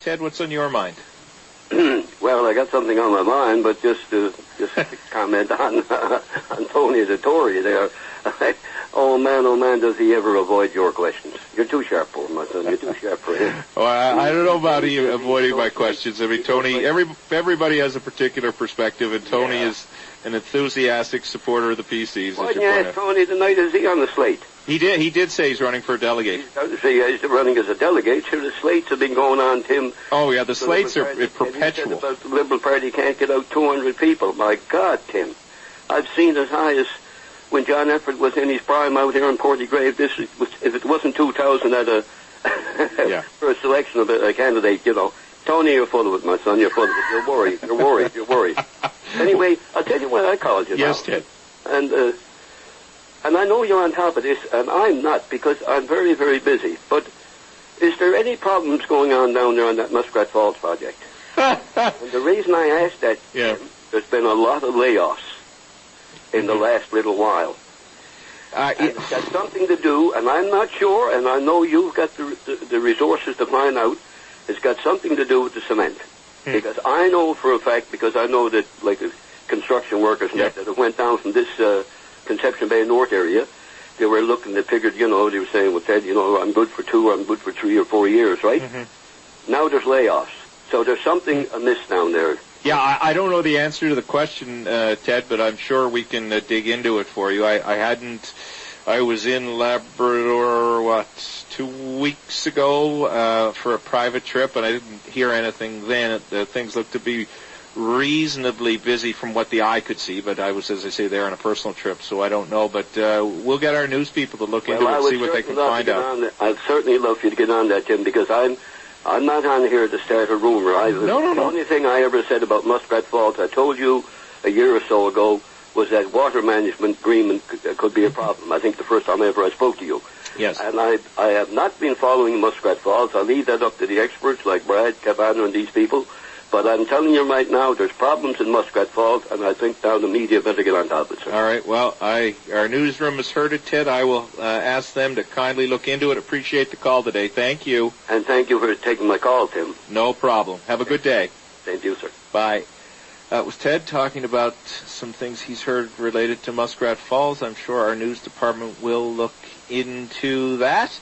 Ted, what's on your mind? Well, I got something on my mind, but just to comment on Tony the Tory there. Oh man, does he ever avoid your questions? You're too sharp for him, my son. You're too sharp for him. Well, I don't know about you avoiding my questions. I mean, Tony, everybody has a particular perspective, and Tony is an enthusiastic supporter of the PCs. Why didn't you ask Tony tonight, is he on the slate? He did say he's running for a delegate. He's running as a delegate. Sure, the slates have been going on, Tim. Oh, yeah, the slates are perpetual. He said about the Liberal Party can't get out 200 people. My God, Tim. I've seen as high as when John Efford was in his prime out here in Portygrave. If it wasn't 2,000 at for a selection of a candidate, you know. Tony, you're full of it, my son. You're full of it. You're worried. Anyway, I'll tell you why I called you now. Yes, Ted. And I know you're on top of this, and I'm not, because I'm very, very busy. But is there any problems going on down there on that Muskrat Falls project? And the reason I asked that, Tim, there's been a lot of layoffs in the last little while. And it's got something to do, and I'm not sure, and I know you've got the resources to find out, it's got something to do with the cement. Because I know for a fact, because I know that, like, the construction workers that went down from this Conception Bay North area, they were looking, they figured, you know, they were saying, well, Ted, you know, I'm good for 2, I'm good for 3 or 4 years, right? Now there's layoffs. So there's something amiss down there. Yeah, I don't know the answer to the question, Ted, but I'm sure we can dig into it for you. I was in Labrador, 2 weeks ago for a private trip, and I didn't hear anything then. Things looked to be reasonably busy from what the eye could see, but I was, as I say, there on a personal trip, so I don't know. But we'll get our news people to look into it and see what they can find out. I'd certainly love for you to get on that, Jim, because I'm not on here to start a rumor. No. The only thing I ever said about Muskrat Falls, I told you a year or so ago, was that water management agreement could be a problem. I think the first time ever I spoke to you. Yes. And I have not been following Muskrat Falls. I leave that up to the experts like Brad, Cabana, and these people. But I'm telling you right now, there's problems in Muskrat Falls, and I think now the media better get on top of it, sir. All right. Well, our newsroom has heard it, Ted. I will ask them to kindly look into it. Appreciate the call today. Thank you. And thank you for taking my call, Tim. No problem. Have a good day. Thank you, sir. Bye. That was Ted talking about some things he's heard related to Muskrat Falls. I'm sure our news department will look into that.